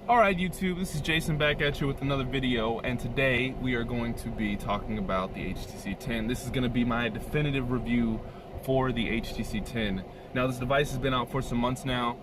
Alright YouTube, this is Jason back at you with another video, and today we are going to be talking about the HTC 10. This is going to be my definitive review for the HTC 10. Now this device has been out for some months now,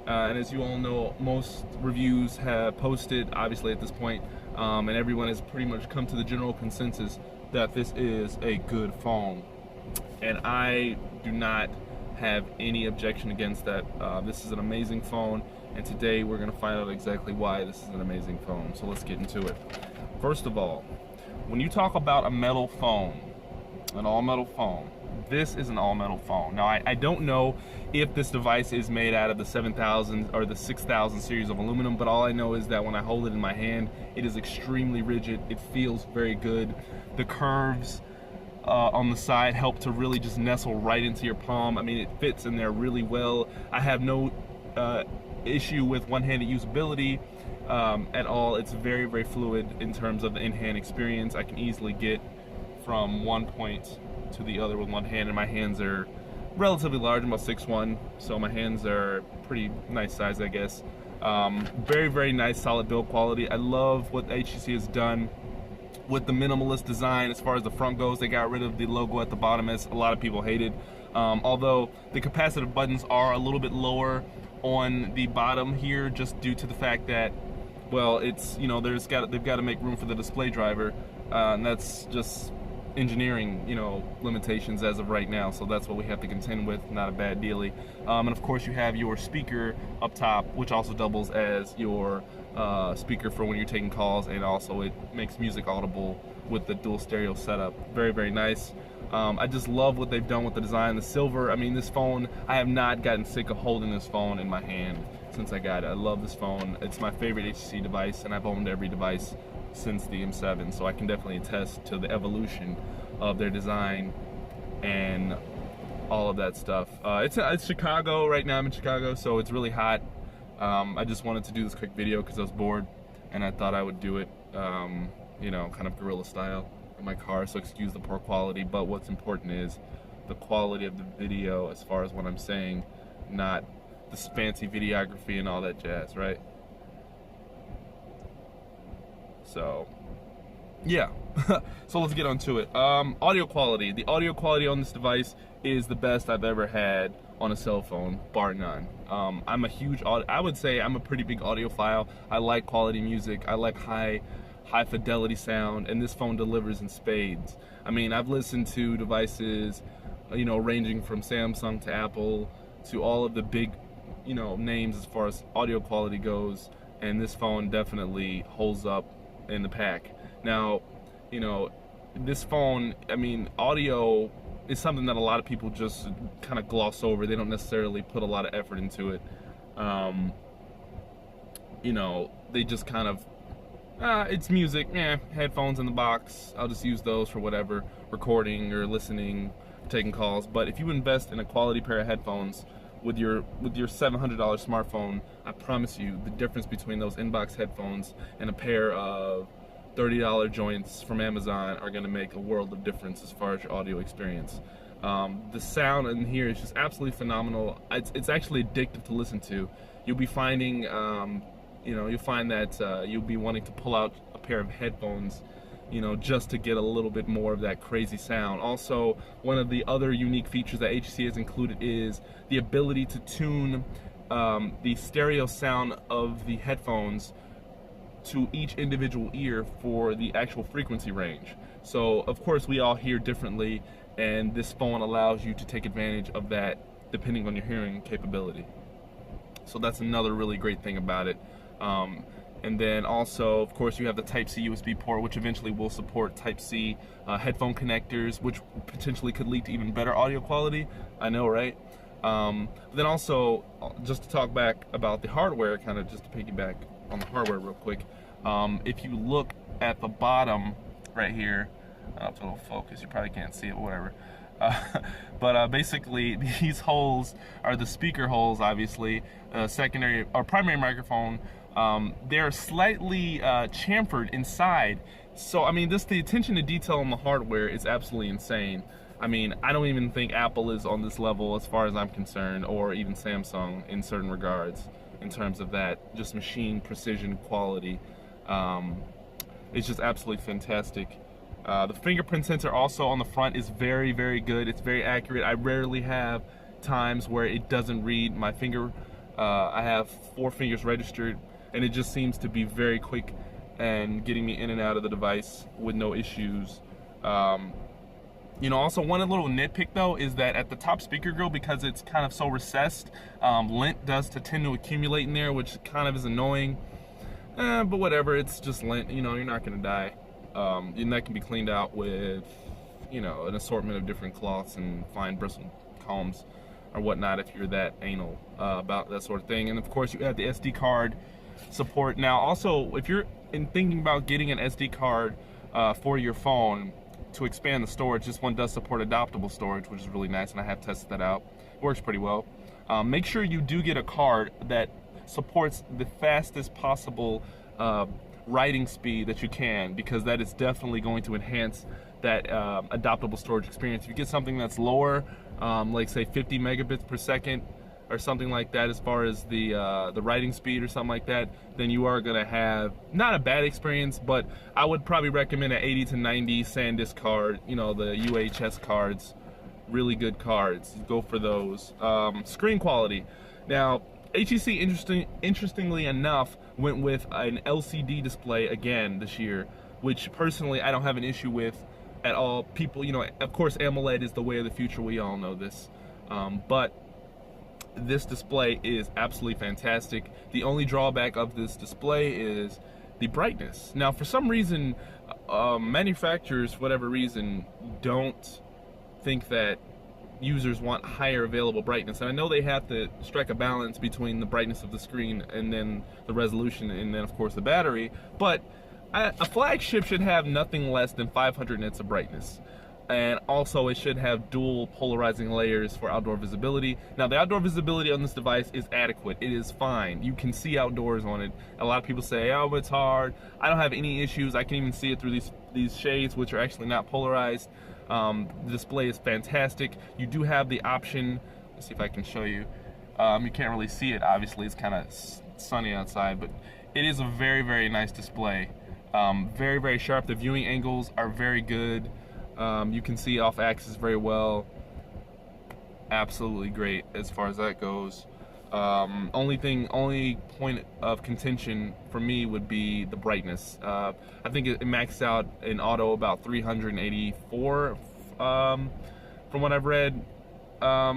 and as you all know, most reviews have posted obviously at this point, and everyone has pretty much come to the general consensus that this is a good phone. And I do not have any objection against that. This is an amazing phone, and today we're going to find out exactly why this is an amazing phone. So let's get into it. First of all, when you talk about a metal phone, an all-metal phone, this is an all-metal phone. Now I don't know if this device is made out of the 7000 or the 6000 series of aluminum, but all I know is that when I hold it in my hand, it is extremely rigid. It feels very good. The curves on the side help to really just nestle right into your palm. I mean, it fits in there really well. I have no issue with one-handed usability at all. It's very, very fluid in terms of the in-hand experience. I can easily get from one point to the other with one hand, and my hands are relatively large. I'm about 6'1", so my hands are pretty nice size, I guess. Very, very nice, solid build quality. I love what HTC has done with the minimalist design as far as the front goes. They got rid of the logo at the bottom, as a lot of people hated. Although the capacitive buttons are a little bit lower on the bottom here, just due to the fact that, well, it's, you know, they've got to make room for the display driver, and that's just engineering, you know, limitations as of right now. So that's what we have to contend with. Not a bad dealie. And of course you have your speaker up top, which also doubles as your speaker for when you're taking calls, and also it makes music audible with the dual stereo setup. Very, very nice. I just love what they've done with the design. The silver, I mean, this phone, I have not gotten sick of holding this phone in my hand since I got it. I love this phone. It's my favorite HTC device, and I've owned every device since the M7, so I can definitely attest to the evolution of their design and all of that stuff. It's Chicago right now. I'm in Chicago, so it's really hot. I just wanted to do this quick video because I was bored, and I thought I would do it, you know, kind of guerrilla style in my car, so excuse the poor quality. But what's important is the quality of the video as far as what I'm saying, not this fancy videography and all that jazz, right? So yeah. So let's get on to it. Audio quality. The audio quality on this device is the best I've ever had on a cell phone, bar none. I'm a huge I would say I'm a pretty big audiophile. I like quality music. I like high fidelity sound, and this phone delivers in spades. I mean, I've listened to devices, you know, ranging from Samsung to Apple to all of the big, you know, names as far as audio quality goes, and this phone definitely holds up in the pack. Now, you know, this phone, I mean, audio is something that a lot of people just kind of gloss over. They don't necessarily put a lot of effort into it. You know, they just kind of, it's music, headphones in the box, I'll just use those for whatever, recording or listening, taking calls. But if you invest in a quality pair of headphones with your $700 smartphone, I promise you the difference between those inbox headphones and a pair of $30 joints from Amazon are going to make a world of difference as far as your audio experience. The sound in here is just absolutely phenomenal. It's actually addictive to listen to. You'll be finding, you know, you'll find that you'll be wanting to pull out a pair of headphones, you know, just to get a little bit more of that crazy sound. Also, one of the other unique features that HTC has included is the ability to tune the stereo sound of the headphones to each individual ear for the actual frequency range. So of course we all hear differently, and this phone allows you to take advantage of that depending on your hearing capability. So that's another really great thing about it. And then also, of course, you have the Type-C USB port, which eventually will support Type-C headphone connectors, which potentially could lead to even better audio quality. I know, right? Then also, just to talk back about the hardware, kind of just to piggyback on the hardware real quick. If you look at the bottom right here, it's a little focus, you probably can't see it, whatever. But basically, these holes are the speaker holes, obviously. Secondary or primary microphone, they're slightly chamfered inside. So I mean, the attention to detail on the hardware is absolutely insane. I mean, I don't even think Apple is on this level as far as I'm concerned, or even Samsung in certain regards. in terms of that, just machine precision quality. It's just absolutely fantastic. The fingerprint sensor also on the front is very, very good. It's very accurate. I rarely have times where it doesn't read my finger. I have 4 fingers registered, and it just seems to be very quick and getting me in and out of the device with no issues. Also one little nitpick though is that at the top speaker grill, because it's kind of so recessed, lint does tend to accumulate in there, which kind of is annoying. But whatever, it's just lint. You're not gonna die. And that can be cleaned out with, an assortment of different cloths and fine bristle combs or whatnot if you're that anal about that sort of thing. And of course, you have the SD card support. Now, also, if you're thinking about getting an SD card for your phone to expand the storage, this one does support adaptable storage, which is really nice, and I have tested that out. It works pretty well. Make sure you do get a card that supports the fastest possible writing speed that you can, because that is definitely going to enhance that adaptable storage experience. If you get something that's lower, like say 50 megabits per second or something like that, as far as the writing speed or something like that, then you are gonna have not a bad experience, but I would probably recommend an 80 to 90 SanDisk card, the UHS cards, really good cards. Go for those. Screen quality. Now, HTC, interestingly enough, went with an LCD display again this year, which personally I don't have an issue with at all. People, of course AMOLED is the way of the future, we all know this, but this display is absolutely fantastic. The only drawback of this display is the brightness. Now, for some reason, manufacturers, for whatever reason, don't think that users want higher available brightness, and I know they have to strike a balance between the brightness of the screen and then the resolution and then of course the battery, but a flagship should have nothing less than 500 nits of brightness, and also it should have dual polarizing layers for outdoor visibility. Now, the outdoor visibility on this device is adequate. It is fine. You can see outdoors on it. A lot of people say, oh, it's hard. I don't have any issues. I can even see it through these shades, which are actually not polarized. The display is fantastic. You do have the option, let's see if I can show you. You can't really see it, obviously, it's kind of sunny outside, but it is a very, very nice display. Very, very sharp. The viewing angles are very good. You can see off axis very well. Absolutely great as far as that goes. Only point of contention for me would be the brightness. I think it maxed out in auto about 384 from what I've read,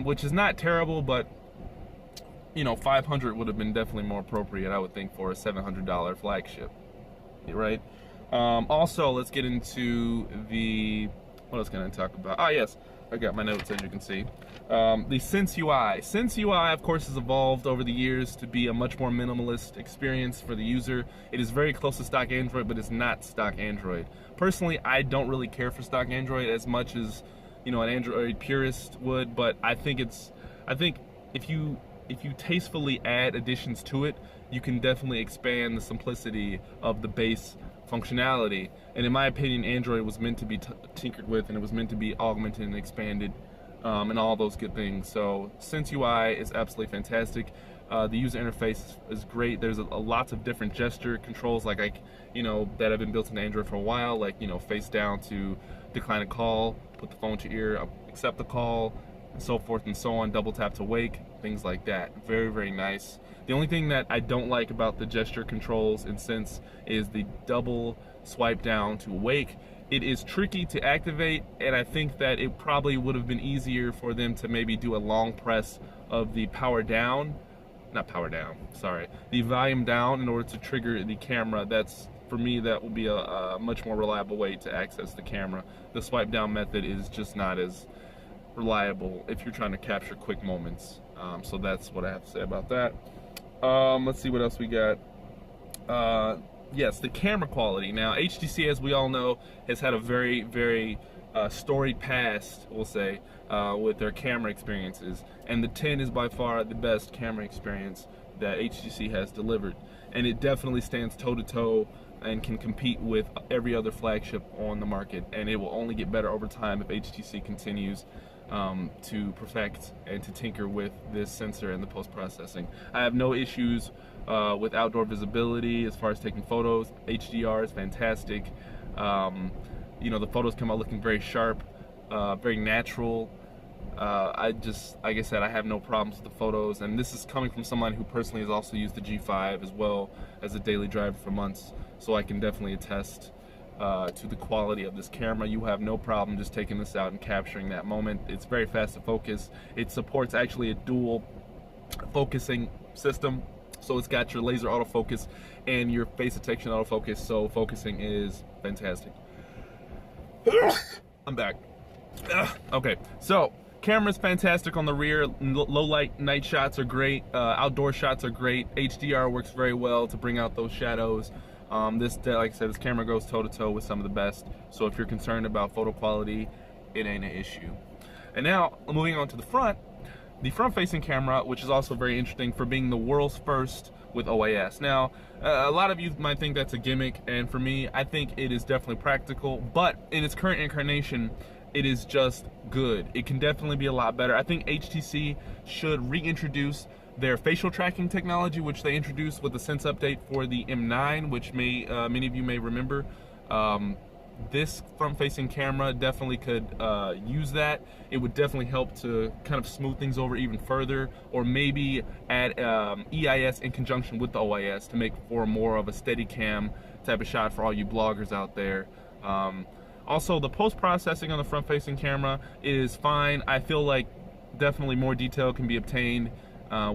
which is not terrible, but 500 would have been definitely more appropriate, I would think, for a $700 flagship, right? Also, let's get into what else can I talk about? Ah, yes, I got my notes, as you can see. The Sense UI. Sense UI, of course, has evolved over the years to be a much more minimalist experience for the user. It is very close to stock Android, but it's not stock Android. Personally, I don't really care for stock Android as much as an Android purist would, but I think if you tastefully add additions to it, you can definitely expand the simplicity of the base functionality. And in my opinion, Android was meant to be tinkered with, and it was meant to be augmented and expanded, and all those good things. So Sense UI is absolutely fantastic. The user interface is great. There's lots of different gesture controls, that have been built into Android for a while, like face down to decline a call, put the phone to ear, accept the call, and so forth and so on, double tap to wake, things like that. Very, very nice. The only thing that I don't like about the gesture controls in Sense is the double swipe down to wake. It is tricky to activate, and I think that it probably would have been easier for them to maybe do a long press of the the volume down in order to trigger the camera. For me, that will be a much more reliable way to access the camera. The swipe down method is just not as reliable if you're trying to capture quick moments. So that's what I have to say about that. Let's see what else we got. Yes, the camera quality. Now, HTC, as we all know, has had a very, very storied past, we'll say, with their camera experiences. And the 10 is by far the best camera experience that HTC has delivered. And it definitely stands toe-to-toe and can compete with every other flagship on the market. And it will only get better over time if HTC continues to perfect and to tinker with this sensor and the post-processing. I have no issues with outdoor visibility as far as taking photos. HDR is fantastic. You know, the photos come out looking very sharp, very natural. Like I said, I have no problems with the photos, and this is coming from someone who personally has also used the G5 as well as a daily driver for months, so I can definitely attest to the quality of this camera. You have no problem just taking this out and capturing that moment. It's very fast to focus. It supports actually a dual focusing system, so it's got your laser autofocus and your face detection autofocus, so focusing is fantastic. I'm back. Okay, so camera's fantastic on the rear. Low light night shots are great. Outdoor shots are great. HDR works very well to bring out those shadows. Like I said, this camera goes toe to toe with some of the best. So if you're concerned about photo quality, it ain't an issue. And now moving on to the front-facing camera, which is also very interesting for being the world's first with OIS. Now, a lot of you might think that's a gimmick, and for me, I think it is definitely practical. But in its current incarnation, it is just good. It can definitely be a lot better. I think HTC should reintroduce their facial tracking technology, which they introduced with the Sense update for the M9, which many of you may remember. This front-facing camera definitely could use that. It would definitely help to kind of smooth things over even further, or maybe add EIS in conjunction with the OIS to make for more of a steady cam type of shot for all you bloggers out there. Also, the post-processing on the front-facing camera is fine. I feel like definitely more detail can be obtained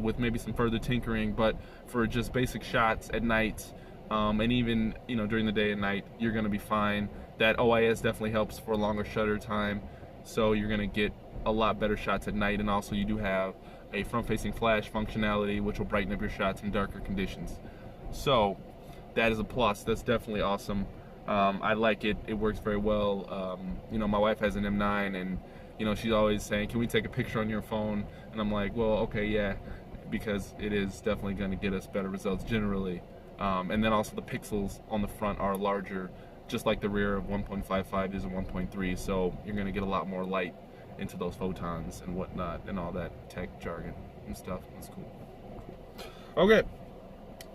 with maybe some further tinkering, but for just basic shots at night, and even during the day and night, you're going to be fine. That OIS definitely helps for a longer shutter time, so you're going to get a lot better shots at night. And also, you do have a front-facing flash functionality, which will brighten up your shots in darker conditions. So that is a plus. That's definitely awesome. I like it. It works very well. My wife has an M9, and she's always saying, "Can we take a picture on your phone?" And I'm like, "Well, okay, yeah," because it is definitely going to get us better results generally. And then also the pixels on the front are larger, just like the rear of 1.55 is a 1.3, so you're going to get a lot more light into those photons and whatnot and all that tech jargon and stuff. That's cool. Okay,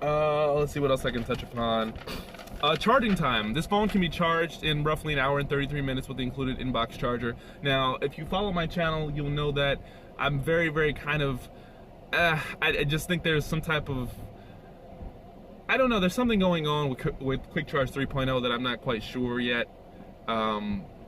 let's see what else I can touch upon. Charging time. This phone can be charged in roughly an hour and 33 minutes with the included inbox charger. Now, if you follow my channel, you'll know that I'm very, very kind of, I just think there's some type of, I don't know, there's something going on with Quick Charge 3.0 that I'm not quite sure yet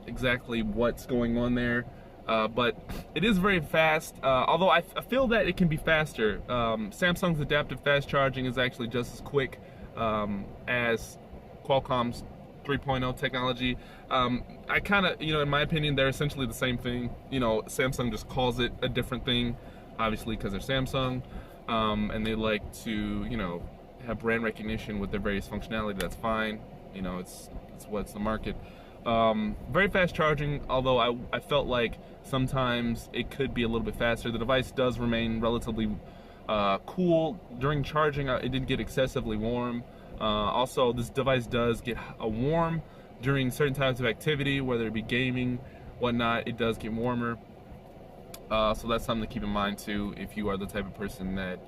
exactly what's going on there. But it is very fast, although I feel that it can be faster. Samsung's adaptive fast charging is actually just as quick as Qualcomm's 3.0 technology. I kind of, in my opinion, they're essentially the same thing. Samsung just calls it a different thing, obviously because they're Samsung, and they like to, have brand recognition with their various functionality. That's fine. It's what's the market. Very fast charging, although I felt like sometimes it could be a little bit faster. The device does remain relatively cool during charging. It didn't get excessively warm. Also, this device does get warm during certain types of activity, whether it be gaming, whatnot. It does get warmer. So that's something to keep in mind too. If you are the type of person that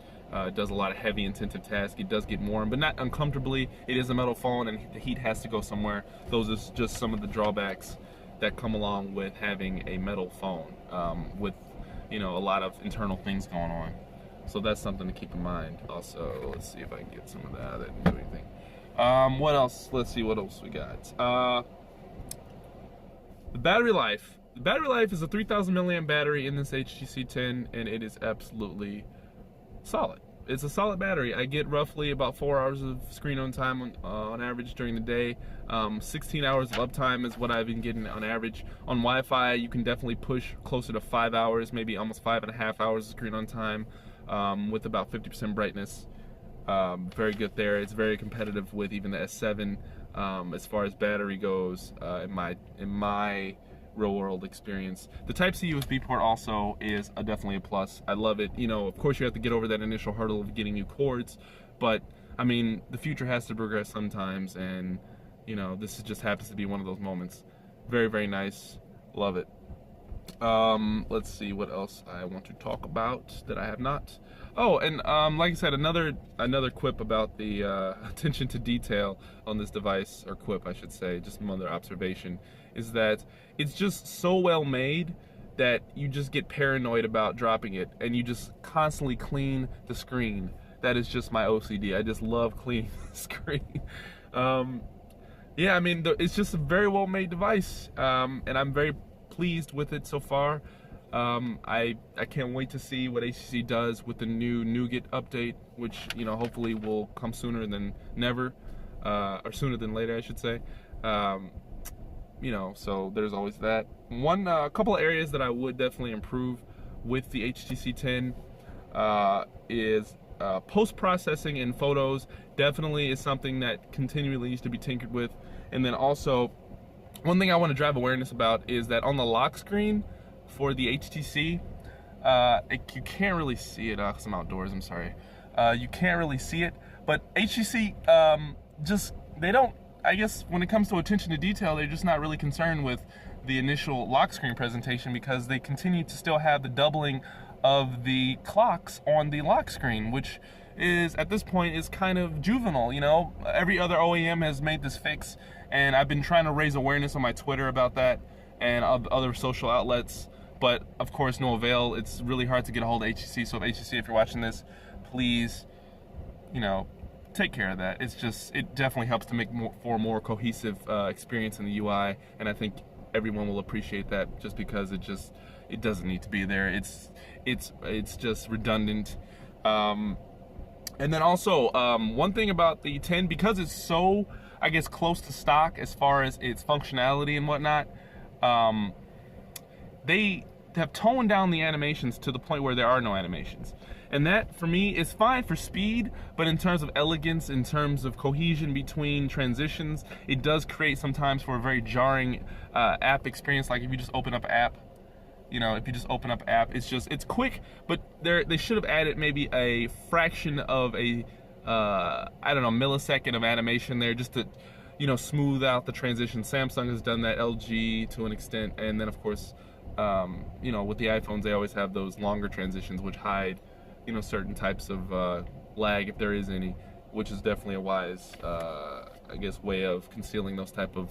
does a lot of heavy intensive tasks, it does get warm, but not uncomfortably. It is a metal phone and the heat has to go somewhere. Those are just some of the drawbacks that come along with having a metal phone with a lot of internal things going on. So that's something to keep in mind. Also, let's see if I can get some of that. That didn't do anything. What else? Let's see what else we got. The battery life. The battery life is a 3,000 milliamp battery in this HTC 10, and it is absolutely solid. It's a solid battery. I get roughly about 4 hours of screen on time on average during the day. 16 hours of uptime is what I've been getting on average. On Wi-Fi, you can definitely push closer to 5 hours, maybe almost 5.5 hours of screen on time with about 50% brightness. Very good there. It's very competitive with even the S7 as far as battery goes in my real world experience. The Type-C USB port also is definitely a plus. I love it. Of course you have to get over that initial hurdle of getting new cords, but I mean, the future has to progress sometimes, and this just happens to be one of those moments. Very, very nice. Love it. Let's see what else I want to talk about that I have not. Oh, and like I said, another quip about the attention to detail on this device, or quip I should say, just another observation, is that it's just so well made that you just get paranoid about dropping it, and you just constantly clean the screen. That is just my OCD. I just love cleaning the screen. Yeah, I mean, it's just a very well made device, and I'm very pleased with it so far. I can't wait to see what HTC does with the new Nougat update, which, you know, hopefully will come sooner than never, or sooner than later, I should say. You know, so there's always that. A couple of areas that I would definitely improve with the HTC 10 is post-processing in photos. Definitely is something that continually needs to be tinkered with. And then also, one thing I want to drive awareness about is that on the lock screen for the HTC, you can't really see it because I'm outdoors, I'm sorry. You can't really see it, but HTC, they don't, I guess when it comes to attention to detail, they're just not really concerned with the initial lock screen presentation, because they continue to still have the doubling of the clocks on the lock screen, which is, at this point, is kind of juvenile. You know, every other OEM has made this fix, and I've been trying to raise awareness on my Twitter about that and other social outlets, but of course no avail. It's really hard to get a hold of HTC, so HTC, if you're watching this, please, you know, take care of that. It definitely helps to make for a more cohesive experience in the UI, and I think everyone will appreciate that, just because it doesn't need to be there. It's just redundant. And then also, one thing about the 10, because it's so, I guess, close to stock as far as its functionality and whatnot, they have toned down the animations to the point where there are no animations. And that, for me, is fine for speed, but in terms of elegance, in terms of cohesion between transitions, it does create sometimes for a very jarring app experience. Like if you just open up app, you know, if you just open up app, it's quick, but they should have added maybe a fraction of a, I don't know, millisecond of animation there, just to, you know, smooth out the transition. Samsung has done that, LG to an extent, and then of course, you know, with the iPhones, they always have those longer transitions which hide, you know, certain types of lag, if there is any, which is definitely a wise, I guess, way of concealing those type of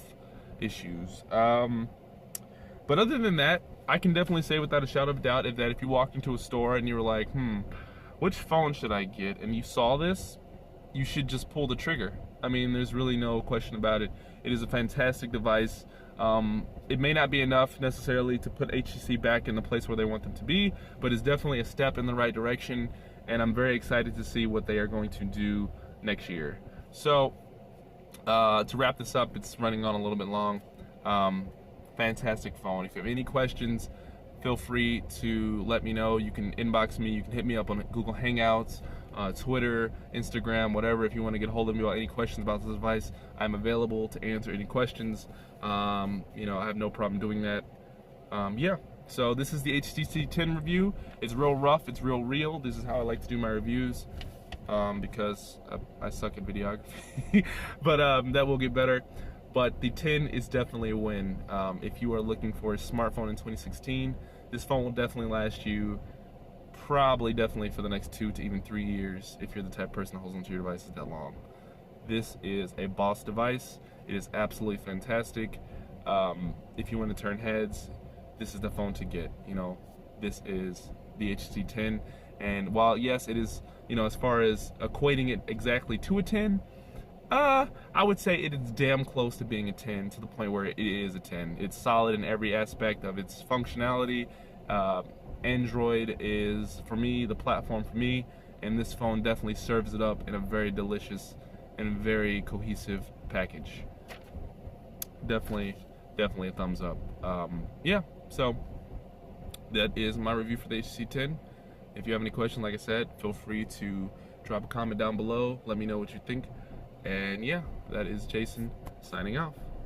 issues. But other than that, I can definitely say without a shadow of a doubt if you walked into a store and you were like, which phone should I get? And you saw this, you should just pull the trigger. I mean, there's really no question about it. It is a fantastic device. It may not be enough necessarily to put HTC back in the place where they want them to be, but it's definitely a step in the right direction, and I'm very excited to see what they are going to do next year. So, to wrap this up, it's running on a little bit long. Fantastic phone. If you have any questions, feel free to let me know. You can inbox me, you can hit me up on Google Hangouts, Twitter, Instagram, whatever. If you want to get a hold of me about any questions about this device, I'm available to answer any questions. You know, I have no problem doing that. Yeah, so this is the HTC 10 review. It's real rough, it's real. This is how I like to do my reviews, because I suck at videography. But that will get better. But the 10 is definitely a win. If you are looking for a smartphone in 2016, this phone will definitely last you definitely for the next 2 to even 3 years, if you're the type of person that holds onto your devices that long. This is a boss device. It is absolutely fantastic. If you want to turn heads, this is the phone to get. You know, this is the HTC 10. And while, yes, it is, you know, as far as equating it exactly to a 10, I would say it is damn close to being a 10, to the point where it is a 10. It's solid in every aspect of its functionality. Android is, for me, the platform for me, and this phone definitely serves it up in a very delicious and very cohesive package. Definitely a thumbs up. Yeah, so that is my review for the HTC 10. If you have any questions, like I said, feel free to drop a comment down below. Let me know what you think. And yeah, that is Jason signing off.